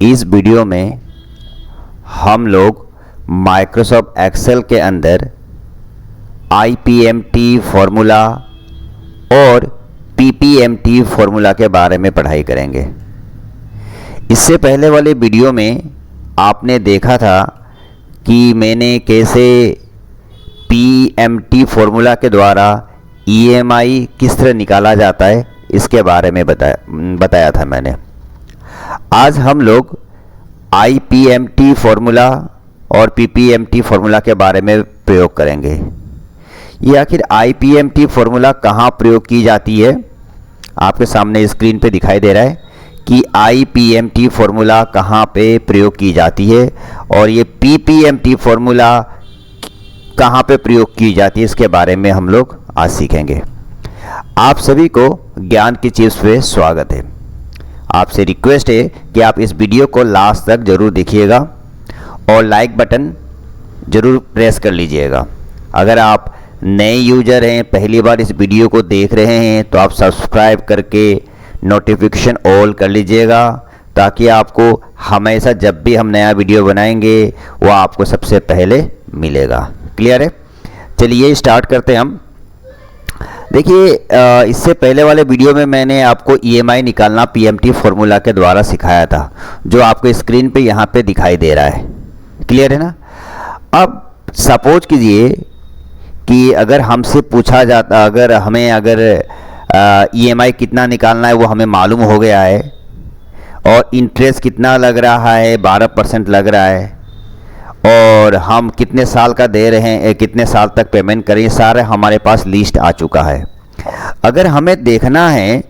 इस वीडियो में हम लोग माइक्रोसॉफ्ट एक्सेल के अंदर IPMT फॉर्मूला और PPMT फॉर्मूला के बारे में पढ़ाई करेंगे। इससे पहले वाले वीडियो में आपने देखा था कि मैंने कैसे PMT फॉर्मूला के द्वारा EMI किस तरह निकाला जाता है इसके बारे में बताया था मैंने। आज हम लोग IPMT फॉर्मूला और PPMT फॉर्मूला के बारे में प्रयोग करेंगे। ये आखिर IPMT फॉर्मूला कहाँ प्रयोग की जाती है, आपके सामने स्क्रीन पे दिखाई दे रहा है कि IPMT फॉर्मूला कहाँ पे प्रयोग की जाती है और ये PPMT फॉर्मूला कहाँ पे प्रयोग की जाती है, इसके बारे में हम लोग आज सीखेंगे। आप सभी को ज्ञान की चिप्स पे स्वागत है। आपसे रिक्वेस्ट है कि आप इस वीडियो को लास्ट तक जरूर देखिएगा और लाइक बटन जरूर प्रेस कर लीजिएगा। अगर आप नए यूजर हैं, पहली बार इस वीडियो को देख रहे हैं, तो आप सब्सक्राइब करके नोटिफिकेशन ऑल कर लीजिएगा ताकि आपको हमेशा जब भी हम नया वीडियो बनाएंगे वो आपको सबसे पहले मिलेगा। क्लियर है? चलिए स्टार्ट करते हैं हम। देखिए, इससे पहले वाले वीडियो में मैंने आपको EMI निकालना PMT फॉर्मूला के द्वारा सिखाया था, जो आपको स्क्रीन पे यहाँ पे दिखाई दे रहा है। क्लियर है ना? अब सपोज कीजिए कि अगर हमसे पूछा जाता, अगर EMI कितना निकालना है वो हमें मालूम हो गया है और इंटरेस्ट कितना लग रहा है, 12% लग रहा है, और हम कितने साल का दे रहे हैं, कितने साल तक पेमेंट करें, सारे हमारे पास लिस्ट आ चुका है। अगर हमें देखना है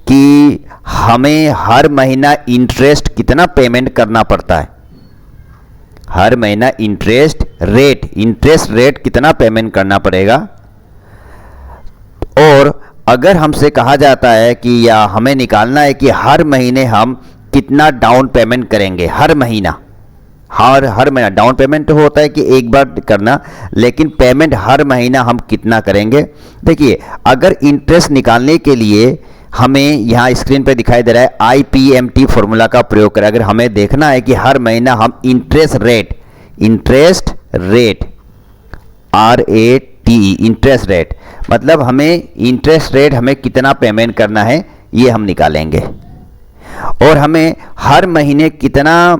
कि हमें हर महीना इंटरेस्ट कितना पेमेंट करना पड़ता है, हर महीना इंटरेस्ट रेट कितना पेमेंट करना पड़ेगा, और अगर हमसे कहा जाता है कि या हमें निकालना है कि हर महीने हम कितना डाउन पेमेंट करेंगे, हर महीना डाउन पेमेंट होता है कि एक बार करना, लेकिन पेमेंट हर महीना हम कितना करेंगे। देखिए, अगर इंटरेस्ट निकालने के लिए हमें यहाँ स्क्रीन पे दिखाई दे रहा है IPMT फॉर्मूला का प्रयोग करें। अगर हमें देखना है कि हर महीना हम interest rate RATE interest rate, मतलब हमें इंटरेस्ट रेट हमें कितना पेमेंट करना है ये हम निकालेंगे, और हमें हर महीने कितना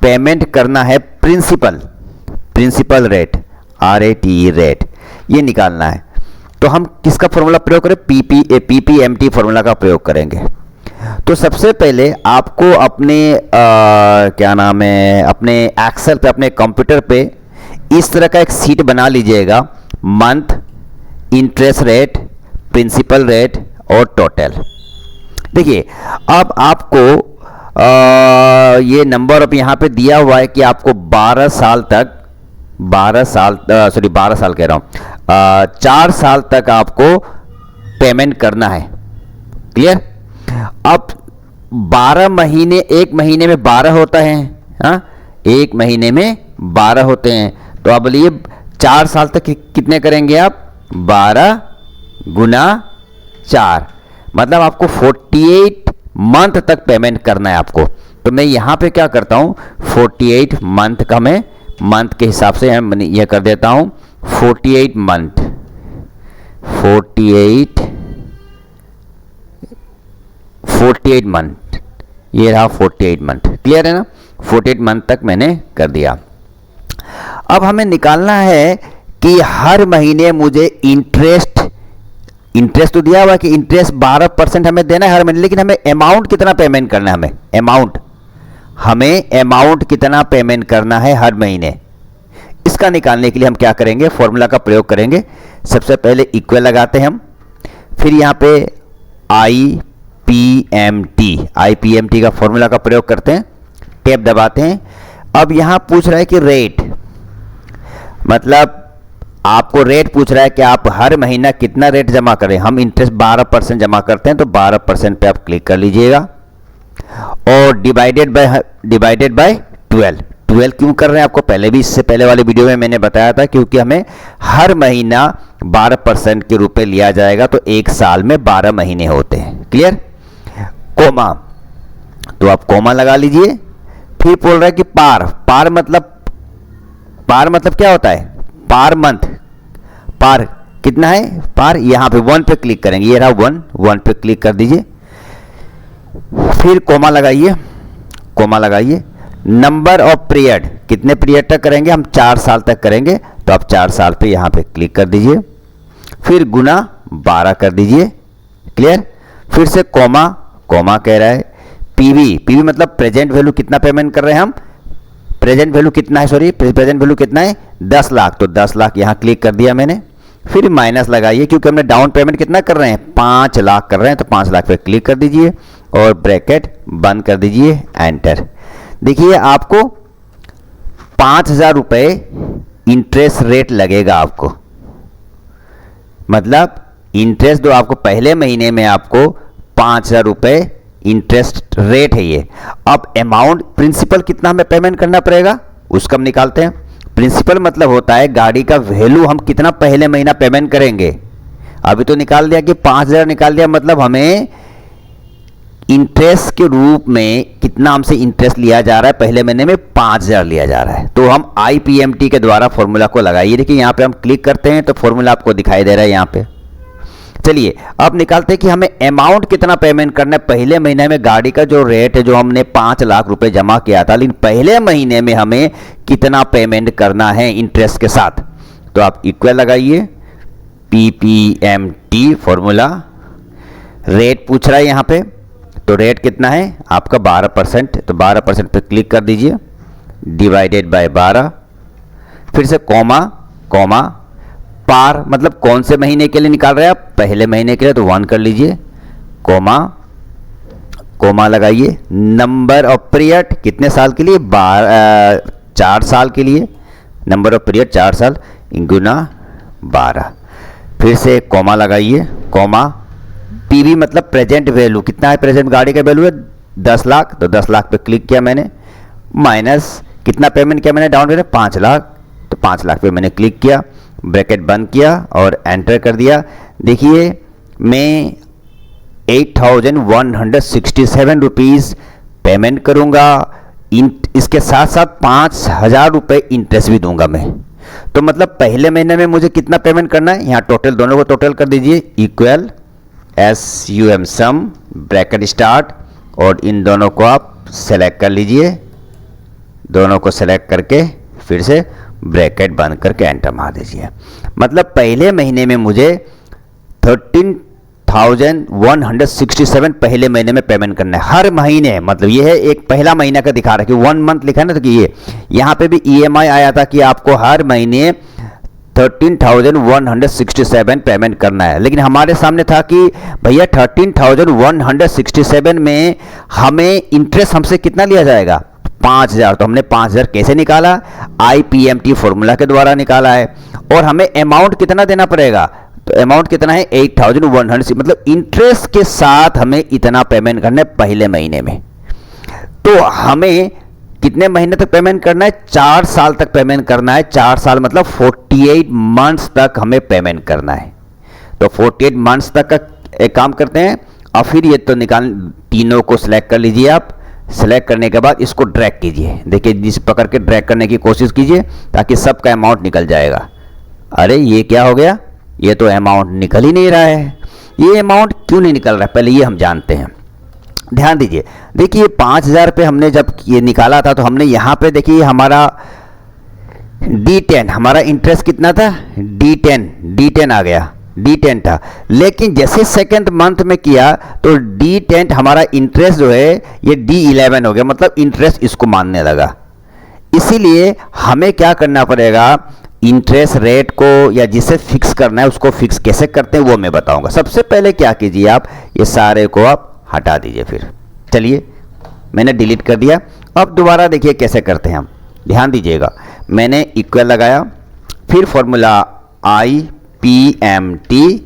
पेमेंट करना है प्रिंसिपल रेट RATE रेट, ये निकालना है। तो हम किसका फॉर्मूला प्रयोग करें? PPMT फॉर्मूला का प्रयोग करेंगे। तो सबसे पहले आपको अपने अपने एक्सेल पे, अपने कंप्यूटर पे इस तरह का एक शीट बना लीजिएगा। Month, interest rate, principal rate और टोटल। देखिए, अब आपको ये नंबर अब यहाँ पे दिया हुआ है कि आपको 4 साल तक आपको पेमेंट करना है। क्लियर? अब 12 महीने, एक महीने में 12 होता है, हाँ, एक महीने में 12 होते हैं। तो अब बोलिए 4 साल तक कितने करेंगे आप? 12 गुना 4, मतलब आपको 48 मंथ तक पेमेंट करना है आपको। तो मैं यहाँ पे क्या करता हूँ, 48 मंथ का मैं मंथ के हिसाब से यह कर देता हूँ 48 मंथ, 48 मंथ, ये रहा 48 मंथ। क्लियर है ना? 48 मंथ तक मैंने कर दिया। अब हमें निकालना है कि हर महीने मुझे इंटरेस्ट तो दिया हुआ कि इंटरेस्ट 12% हमें देना है हर महीने, लेकिन हमें अमाउंट कितना पेमेंट करना है, हमें अमाउंट कितना पेमेंट करना है हर महीने। इसका निकालने के लिए हम क्या करेंगे? फॉर्मूला का प्रयोग करेंगे। सबसे पहले इक्वल लगाते हैं हम, फिर यहाँ पे IPMT का फॉर्मूला का प्रयोग करते हैं, टैब दबाते हैं। अब यहाँ पूछ रहा है कि रेट, मतलब आपको रेट पूछ रहा है कि आप हर महीना कितना रेट जमा करें। हम इंटरेस्ट 12% जमा करते हैं, तो 12% पे आप क्लिक कर लीजिएगा, और डिवाइडेड बाय 12 क्यों कर रहे हैं आपको पहले भी, इससे पहले वाले वीडियो में मैंने बताया था, क्योंकि हमें हर महीना 12% के रूप में लिया जाएगा, तो एक साल में 12 महीने होते हैं। क्लियर? कोमा, तो आप कोमा लगा लीजिए, फिर बोल रहा है कि पार पार मतलब क्या होता है, पार मंथ, पार कितना है, पार यहाँ पे 1 पे क्लिक करेंगे, ये रहा 1 पे क्लिक कर दीजिए, फिर कोमा लगाइए, नंबर ऑफ पीरियड, कितने पीरियड तक करेंगे हम, 4 साल तक करेंगे, तो आप 4 साल पे यहाँ पे क्लिक कर दीजिए, फिर गुना 12 कर दीजिए, क्लियर, फिर से कोमा कह रहा है, पीवी मतलब प्रेजेंट वैल्यू कितना पेमेंट कर रहे हैं हम, प्रेजेंट वैल्यू कितना है, सॉरी प्रेजेंट वैल्यू कितना है 10 लाख, तो 10 लाख यहाँ क्लिक कर दिया मैंने, फिर माइनस लगाइए क्योंकि हमने डाउन पेमेंट कितना कर रहे हैं, 5 लाख कर रहे हैं, तो 5 लाख पे क्लिक कर दीजिए और ब्रैकेट बंद कर दीजिए, एंटर। देखिए आपको 5,000 रुपये इंटरेस्ट रेट लगेगा आपको, मतलब इंटरेस्ट जो आपको पहले महीने में आपको 5,000 रुपये इंटरेस्ट रेट है ये। अब अमाउंट प्रिंसिपल कितना हमें पेमेंट करना पड़ेगा उसका हम निकालते हैं। प्रिंसिपल मतलब होता है गाड़ी का वैल्यू हम कितना पहले महीना पेमेंट करेंगे। अभी तो निकाल दिया कि 5,000 निकाल दिया, मतलब हमें इंटरेस्ट के रूप में कितना हमसे इंटरेस्ट लिया जा रहा है, पहले महीने में 5,000 लिया जा रहा है। तो हम IPMT के द्वारा फॉर्मूला को लगाइए। देखिए यहाँ पे हम क्लिक करते हैं तो फॉर्मूला आपको दिखाई दे रहा है यहाँ पे। चलिए अब निकालते हैं कि हमें अमाउंट कितना पेमेंट करना है। पहले महीने में गाड़ी का जो रेट है, जो हमने 5 लाख रुपए जमा किया था, लेकिन पहले महीने में हमें कितना पेमेंट करना है इंटरेस्ट के साथ। तो आप इक्वल लगाइए, PPMT फॉर्मूला, रेट पूछ रहा है यहाँ पे, तो रेट कितना है आपका 12%, तो 12% पे क्लिक कर दीजिए, डिवाइडेड बाय 12, फिर से कोमा पार मतलब कौन से महीने के लिए निकाल रहे हैं आप, पहले महीने के लिए, तो 1 कर लीजिए, कोमा लगाइए, नंबर ऑफ पीरियड कितने साल के लिए, 4 साल के लिए, नंबर ऑफ पीरियड 4 साल गुना 12, फिर से कोमा लगाइए, PV मतलब प्रेजेंट वैल्यू कितना है, प्रेजेंट गाड़ी का वैल्यू है 10 लाख, तो 10 लाख पे क्लिक किया मैंने, माइनस कितना पेमेंट किया मैंने डाउन पेमेंट 5 लाख, तो 5 लाख पे मैंने क्लिक किया, ब्रैकेट बंद किया और एंटर कर दिया। देखिए मैं 8,167 रुपीज़ पेमेंट करूंगा, इसके साथ साथ 5,000 रुपये इंटरेस्ट भी दूंगा मैं। तो मतलब पहले महीने में मुझे कितना पेमेंट करना है, यहाँ टोटल दोनों को टोटल कर दीजिए, इक्वल SUM सम ब्रैकेट स्टार्ट, और इन दोनों को आप सेलेक्ट कर लीजिए, दोनों को सेलेक्ट करके फिर से ब्रैकेट बंद करके एंटर मार दीजिए। मतलब पहले महीने में मुझे 13,167 पहले महीने में पेमेंट करना है हर महीने। मतलब ये है एक पहला महीना का दिखा रहा है कि 1 मंथ लिखा है ना, तो कि ये यहाँ पे भी EMI आया था कि आपको हर महीने 13,167 पेमेंट करना है, लेकिन हमारे सामने था कि भैया 13,167 में हमें इंटरेस्ट हमसे कितना लिया जाएगा, 5,000। तो हमने 5,000 कैसे निकाला, IPMT फॉर्मूला के द्वारा निकाला है। और हमें अमाउंट कितना देना पड़ेगा, तो अमाउंट कितना है 8,100, मतलब इंटरेस्ट के साथ हमें इतना पेमेंट करना है पहले महीने में। तो हमें कितने महीने तक पेमेंट करना है, 4 साल तक पेमेंट करना है। 4 साल मतलब 48 मंथ्स तक हमें पेमेंट करना है। तो 48 मंथ्स तक का एक काम करते हैं, और फिर ये तो तीनों को सिलेक्ट कर लीजिए आप। सेलेक्ट करने के बाद इसको ड्रैग कीजिए, देखिए जिस पकड़ के ड्रैग करने की कोशिश कीजिए ताकि सबका अमाउंट निकल जाएगा। अरे ये क्या हो गया, ये तो अमाउंट निकल ही नहीं रहा है। ये अमाउंट क्यों नहीं निकल रहा है, पहले ये हम जानते हैं। ध्यान दीजिए, देखिए 5,000 पे हमने जब ये निकाला था तो हमने यहाँ पे देखिए हमारा D10, हमारा इंटरेस्ट कितना था, D10 आ गया, D10 था। लेकिन जैसे सेकंड मंथ में किया तो D10 हमारा इंटरेस्ट जो है ये D11 हो गया, मतलब इंटरेस्ट इसको मानने लगा। इसीलिए हमें क्या करना पड़ेगा, इंटरेस्ट रेट को या जिसे फिक्स करना है उसको फिक्स कैसे करते हैं वो मैं बताऊंगा। सबसे पहले क्या कीजिए, आप ये सारे को आप हटा दीजिए। फिर चलिए मैंने डिलीट कर दिया। अब दोबारा देखिए कैसे करते हैं हम, ध्यान दीजिएगा। मैंने इक्वल लगाया, फिर फॉर्मूला IPMT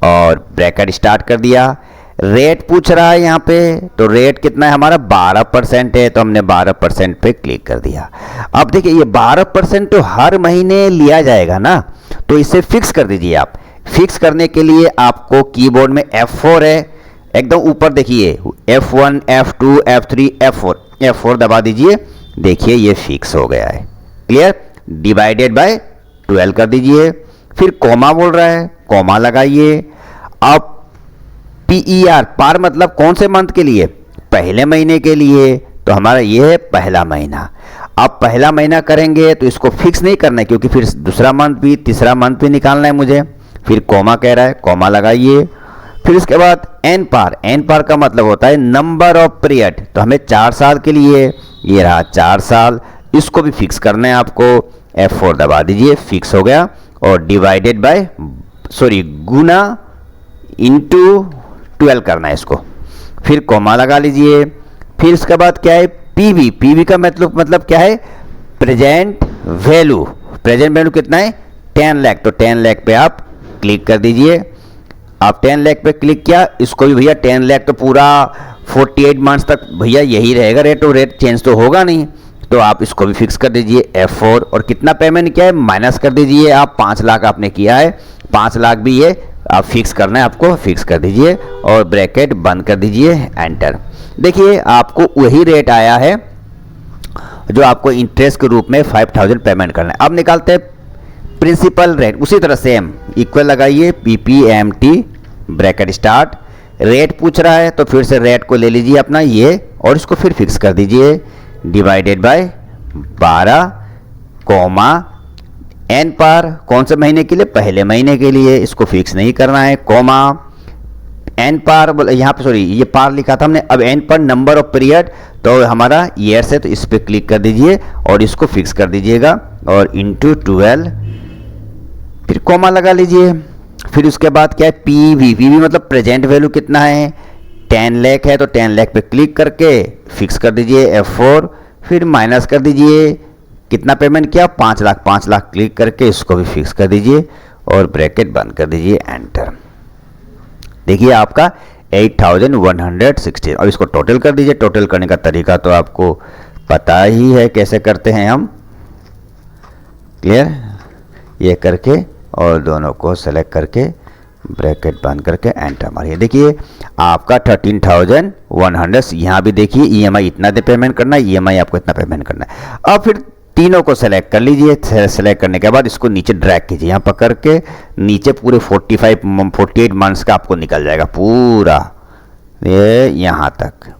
और ब्रैकेट स्टार्ट कर दिया। रेट पूछ रहा है यहाँ पे, तो रेट कितना है हमारा 12% है, तो हमने 12% पे क्लिक कर दिया। अब देखिए ये 12% तो हर महीने लिया जाएगा ना, तो इसे फिक्स कर दीजिए आप। फिक्स करने के लिए आपको कीबोर्ड में F4 है, एकदम ऊपर देखिए F1 F2 F3 F4 दबा दीजिए। देखिए ये फिक्स हो गया है। क्लियर? डिवाइडेड बाय 12 कर दीजिए। फिर कोमा बोल रहा है, कोमा लगाइए। अब PER, पार मतलब कौन से मंथ के लिए? पहले महीने के लिए। तो हमारा ये है पहला महीना। अब पहला महीना करेंगे तो इसको फिक्स नहीं करना है, क्योंकि फिर दूसरा मंथ भी तीसरा मंथ भी निकालना है मुझे। फिर कोमा कह रहा है, कोमा लगाइए। फिर उसके बाद एन पार, एन पार का मतलब होता है नंबर ऑफ पीरियड। तो हमें 4 साल के लिए, ये रहा 4 साल, इसको भी फिक्स करना है आपको। F4 दबा दीजिए, फिक्स हो गया। और डिवाइडेड बाय, गुना इंटू 12 करना है इसको। फिर कोमा लगा लीजिए। फिर इसके बाद क्या है? पीवी, पीवी का मतलब क्या है? Present value. प्रेजेंट वैल्यू कितना है? 10 लाख। तो 10 लाख पे आप क्लिक कर दीजिए। आप 10 लाख पे क्लिक किया, इसको भी भैया 10 लाख तो पूरा 48 मंथ्स तक भैया यही रहेगा रेट, और रेट चेंज तो होगा नहीं। तो आप इसको भी फिक्स कर दीजिए F4। और कितना पेमेंट किया है माइनस कर दीजिए। आप 5 लाख आपने किया है, 5 लाख भी ये आप फिक्स करना है, आपको फिक्स कर दीजिए और ब्रैकेट बंद कर दीजिए, एंटर। देखिए आपको वही रेट आया है जो आपको इंटरेस्ट के रूप में 5000 पेमेंट करना है। अब निकालते हैं प्रिंसिपल रेट। उसी तरह सेम इक्वल लगाइए, PPMT ब्रैकेट स्टार्ट। रेट पूछ रहा है तो फिर से रेट को ले लीजिए अपना ये, और इसको फिर फिक्स कर दीजिए। डिवाइडेड बाय 12 कोमा एन पार, कौन से महीने के लिए? पहले महीने के लिए, इसको फिक्स नहीं करना है। कोमा एन पार, यहाँ पे ये पार लिखा था हमने, अब एन पर नंबर ऑफ पीरियड, तो हमारा ईयर्स है, तो इस पर क्लिक कर दीजिए और इसको फिक्स कर दीजिएगा और इंटू 12, फिर कोमा लगा लीजिए। फिर उसके बाद क्या है? पीवी, पीवी मतलब प्रेजेंट वैल्यू कितना है? 10 लाख है, तो 10 लाख पे क्लिक करके फिक्स कर दीजिए F4। फिर माइनस कर दीजिए, कितना पेमेंट किया? 5 लाख। 5 लाख क्लिक करके इसको भी फिक्स कर दीजिए और ब्रैकेट बंद कर दीजिए, एंटर। देखिए आपका 8160। अब इसको टोटल कर दीजिए। टोटल करने का तरीका तो आपको पता ही है कैसे करते हैं हम। क्लियर? ये करके और दोनों को सेलेक्ट करके ब्रैकेट बंद करके एंटर मारिए। देखिए आपका 13100। यहाँ भी देखिए EMI इतना दे पेमेंट करना है, EMI आपको इतना पेमेंट करना है। अब फिर तीनों को सेलेक्ट कर लीजिए। सेलेक्ट करने के बाद इसको नीचे ड्रैग कीजिए, यहाँ पकड़ के नीचे पूरे 48 मंथ्स का आपको निकल जाएगा पूरा, ये यहाँ तक।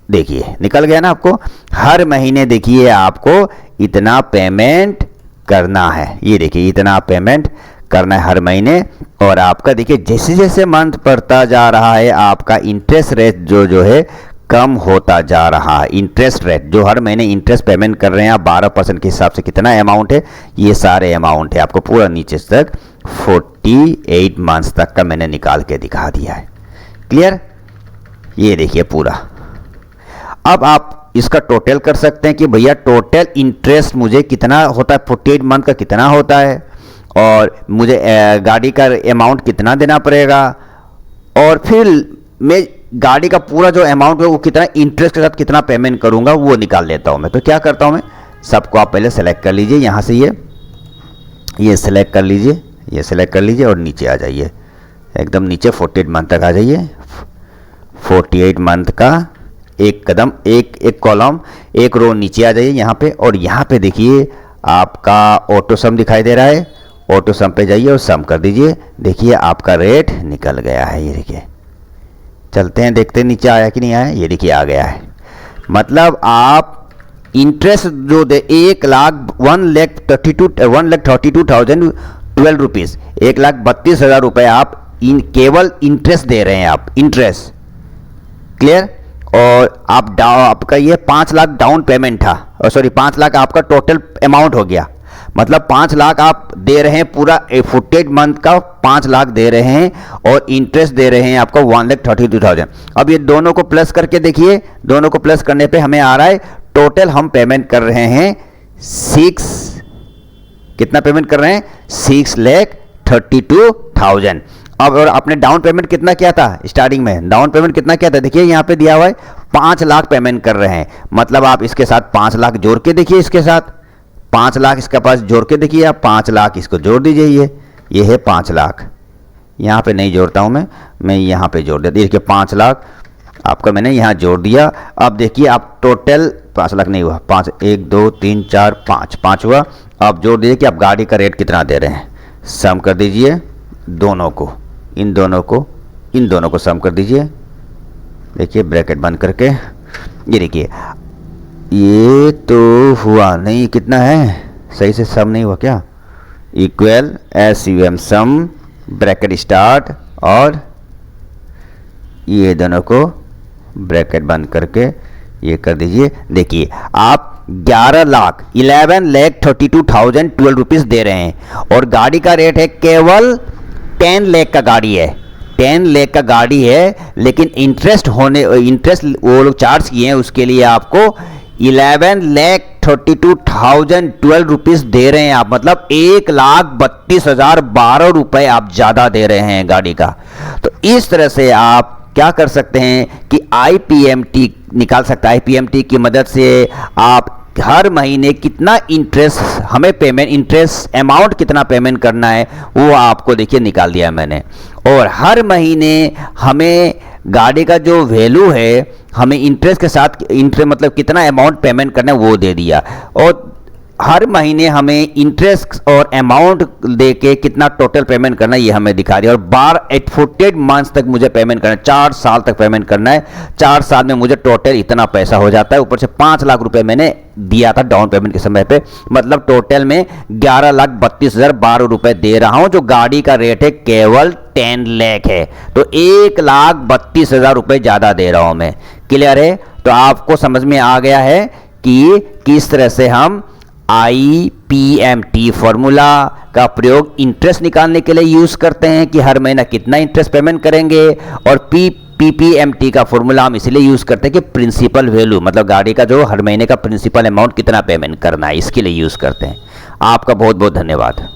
देखिए निकल गया ना आपको। हर महीने देखिए आपको इतना पेमेंट करना है, ये देखिए इतना पेमेंट करना है हर महीने। और आपका देखिए जैसे जैसे मंथ बढ़ता जा रहा है आपका इंटरेस्ट रेट जो है कम होता जा रहा है। इंटरेस्ट रेट जो हर महीने इंटरेस्ट पेमेंट कर रहे हैं आप 12% के हिसाब से कितना अमाउंट है, ये सारे अमाउंट है आपको पूरा नीचे तक 48 मंथ्स तक का मैंने निकाल के दिखा दिया है। क्लियर? ये देखिए पूरा। अब आप इसका टोटल कर सकते हैं कि भैया टोटल इंटरेस्ट मुझे कितना होता है, 48 मंथ का कितना होता है, और मुझे गाड़ी का अमाउंट कितना देना पड़ेगा, और फिर मैं गाड़ी का पूरा जो अमाउंट है वो कितना इंटरेस्ट के साथ कितना पेमेंट करूंगा वो निकाल लेता हूं मैं। तो क्या करता हूं मैं, सबको आप पहले सेलेक्ट कर लीजिए, यहाँ से ये सेलेक्ट कर लीजिए, ये सेलेक्ट कर लीजिए और नीचे आ जाइए, एकदम नीचे 48 मंथ तक आ जाइए। 48 मंथ का एक कदम, एक कॉलम, एक रो नीचे आ जाइए यहाँ पे, और यहाँ पे देखिए आपका ऑटो सम दिखाई दे रहा है। ऑटो सम पे जाइए और सम कर दीजिए। देखिए आपका रेट निकल गया है, ये देखिए। चलते हैं देखते हैं नीचे आया कि नहीं आया। ये देखिए आ गया है। मतलब आप इंटरेस्ट जो दे 1,32,012 रुपीज़, 1,32,000 रुपये आप केवल इंटरेस्ट दे रहे हैं आप, इंटरेस्ट। क्लियर? और आप आपका ये 5 लाख डाउन पेमेंट था, और सॉरी 5 लाख आपका टोटल अमाउंट हो गया। मतलब 5 लाख आप दे रहे हैं पूरा 48 मंथ का 5 लाख दे रहे हैं, और इंटरेस्ट दे रहे हैं आपको 1,32,000। अब ये दोनों को प्लस करके देखिए, दोनों को प्लस करने पे हमें आ रहा है टोटल हम पेमेंट कर रहे हैं 6, कितना पेमेंट कर रहे हैं 6,32,000। अब और आपने डाउन पेमेंट कितना किया था स्टार्टिंग में, डाउन पेमेंट कितना किया था देखिए यहाँ पे दिया हुआ है 5 लाख पेमेंट कर रहे हैं। मतलब आप इसके साथ 5 लाख जोड़ के देखिए, इसके साथ 5 लाख इसके पास जोड़ के देखिए आप, 5 लाख इसको जोड़ दीजिए, ये है 5 लाख। यहाँ पे नहीं जोड़ता हूँ मैं यहाँ पे जोड़ देता। देखिए 5 लाख आपका मैंने यहाँ जोड़ दिया। अब देखिए आप टोटल 5 लाख नहीं हुआ, 5 1 2 3 4 5 हुआ। अब जोड़ दीजिए कि आप गाड़ी का रेट कितना दे रहे हैं, सम कर दीजिए दोनों को, इन दोनों को सम कर दीजिए। देखिए ब्रैकेट बंद करके, ये देखिए ये तो हुआ नहीं, कितना है, सही से सम नहीं हुआ क्या, इक्वल SUM सम ब्रैकेट स्टार्ट, और ये दोनों को ब्रैकेट बंद करके ये कर दीजिए। देखिए आप 11,32,012 रुपीज़ दे रहे हैं और गाड़ी का रेट है केवल 10 लाख का गाड़ी है, 10 लाख का गाड़ी है, लेकिन इंटरेस्ट वो लोग चार्ज किए हैं, उसके लिए आपको 11,32,012 रुपीज़ दे रहे हैं आप, मतलब 1,32,012 रुपये आप ज़्यादा दे रहे हैं गाड़ी का। तो इस तरह से आप क्या कर सकते हैं कि IPMT निकाल सकते हैं। IPMT की मदद से आप हर महीने कितना इंटरेस्ट हमें इंटरेस्ट अमाउंट कितना पेमेंट करना है वो आपको देखिए निकाल दिया मैंने, और हर महीने हमें गाड़ी का जो वैल्यू है हमें इंटरेस्ट के साथ मतलब कितना अमाउंट पेमेंट करना है वो दे दिया, और हर महीने हमें इंटरेस्ट और अमाउंट दे के कितना टोटल पेमेंट करना है ये हमें दिखा दिया। और 48 मंथ्स तक मुझे पेमेंट करना है, 4 साल तक पेमेंट करना है, 4 साल में मुझे टोटल इतना पैसा हो जाता है। ऊपर से 5 लाख रुपए मैंने दिया था डाउन पेमेंट के समय पे, मतलब टोटल में 11,32,012 रुपए दे रहा हूं, जो गाड़ी का रेट है केवल 10 लाख है, तो 1,32,000 रुपए ज्यादा दे रहा हूं मैं। क्लियर है? तो आपको समझ में आ गया है कि किस तरह से हम IPMT फॉर्मूला का प्रयोग इंटरेस्ट निकालने के लिए यूज करते हैं कि हर महीना कितना इंटरेस्ट पेमेंट करेंगे, और PPMT का फॉर्मूला हम इसलिए यूज करते हैं कि प्रिंसिपल वैल्यू, मतलब गाड़ी का जो हर महीने का प्रिंसिपल अमाउंट कितना पेमेंट करना है, इसके लिए यूज करते हैं। आपका बहुत बहुत धन्यवाद।